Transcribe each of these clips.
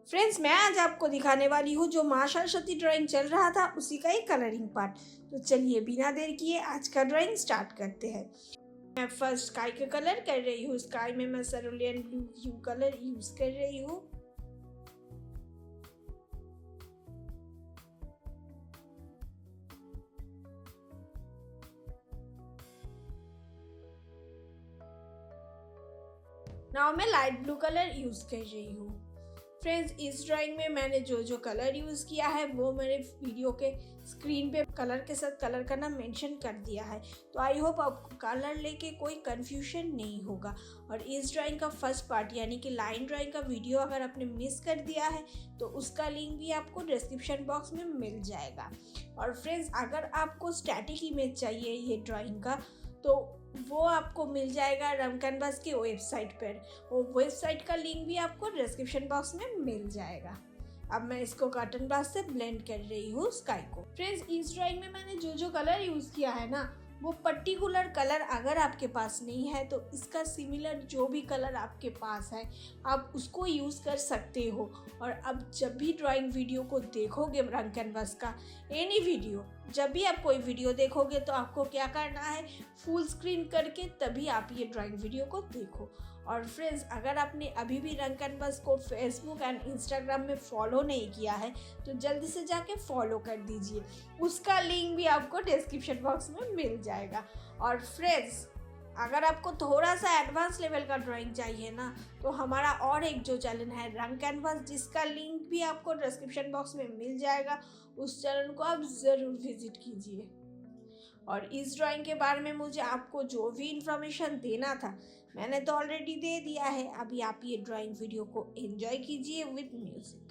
Friends, मैं आज आपको दिखाने वाली हूँ जो माँ सरस्वती ड्राइंग चल रहा था उसी का ही कलरिंग पार्ट। तो चलिए बिना देर किए आज का ड्राइंग स्टार्ट करते हैं। मैं फर्स्ट स्काई का कलर कर रही हूँ। स्काई में मैं सरोलियन ब्लू ह्यू कलर यूज कर रही हूँ। नाउ मैं लाइट ब्लू कलर यूज कर रही हूँ। फ्रेंड्स, इस ड्राइंग में मैंने जो कलर यूज़ किया है वो मेरे वीडियो के स्क्रीन पे कलर के साथ कलर का नाम मेंशन कर दिया है। तो आई होप आपको कलर लेके कोई कंफ्यूजन नहीं होगा। और इस ड्राइंग का फर्स्ट पार्ट यानी कि लाइन ड्राइंग का वीडियो अगर आपने मिस कर दिया है तो उसका लिंक भी आपको डिस्क्रिप्शन बॉक्स में मिल जाएगा। और फ्रेंड्स, अगर आपको स्टैटिक इमेज चाहिए ये ड्राइंग का तो वो आपको मिल जाएगा रंग कैनवास की वेबसाइट पर। वो वेबसाइट का लिंक भी आपको डिस्क्रिप्शन बॉक्स में मिल जाएगा। अब मैं इसको कॉटन ब्रश से ब्लेंड कर रही हूँ स्काई को। फ्रेंड्स, इस ड्राइंग में मैंने जो कलर यूज़ किया है ना वो पर्टिकुलर कलर अगर आपके पास नहीं है तो इसका सिमिलर जो भी कलर आपके पास है आप उसको यूज़ कर सकते हो। और अब जब भी ड्राइंग वीडियो को देखोगे रंग कैनवास का एनी वीडियो, जब भी आप कोई वीडियो देखोगे तो आपको क्या करना है, फुल स्क्रीन करके तभी आप ये ड्राइंग वीडियो को देखो। और फ्रेंड्स, अगर आपने अभी भी रंग कैनवास को फेसबुक एंड इंस्टाग्राम में फॉलो नहीं किया है तो जल्दी से जाके फॉलो कर दीजिए। उसका लिंक भी आपको डिस्क्रिप्शन बॉक्स में मिल जाएगा। और फ्रेंड्स, अगर आपको थोड़ा सा एडवांस लेवल का ड्राइंग चाहिए ना तो हमारा और एक जो चैनल है रंग कैनवास, जिसका लिंक भी आपको डिस्क्रिप्शन बॉक्स में मिल जाएगा, उस चैनल को आप ज़रूर विजिट कीजिए। और इस ड्राइंग के बारे में मुझे आपको जो भी इंफॉर्मेशन देना था मैंने तो ऑलरेडी दे दिया है। अभी आप ये ड्राइंग वीडियो को एंजॉय कीजिए विद म्यूजिक।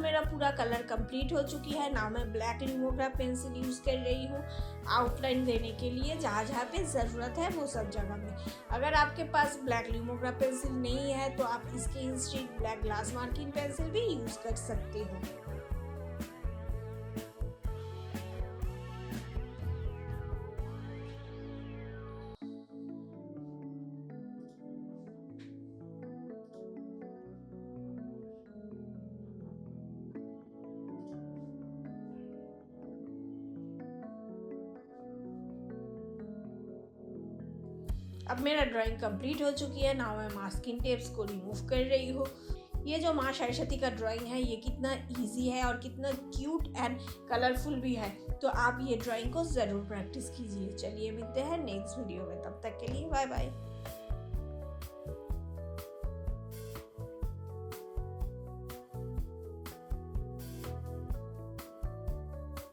मेरा पूरा कलर कंप्लीट हो चुकी है। नाउ मैं ब्लैक लिमोग्राफ पेंसिल यूज़ कर रही हूँ आउटलाइन देने के लिए, जहाँ जहाँ पे ज़रूरत है वो सब जगह में। अगर आपके पास ब्लैक लिमोग्राफ पेंसिल नहीं है तो आप इसके instead black glass marking pencil भी यूज़ कर सकते हो। अब मेरा ड्राइंग कंप्लीट हो चुकी है। नाउ मैं मास्किंग टेप्स को रिमूव कर रही हूँ। ये जो माँ सरस्वती का ड्राइंग है ये कितना इजी है और कितना क्यूट एंड कलरफुल भी है, तो आप ये ड्राइंग को ज़रूर प्रैक्टिस कीजिए। चलिए मिलते हैं नेक्स्ट वीडियो में, तब तक के लिए बाय बाय।